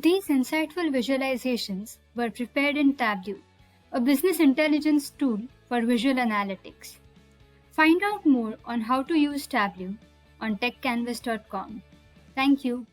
These insightful visualizations were prepared in Tableau, a business intelligence tool for visual analytics. Find out more on how to use Tableau on techcanvass.com. Thank you.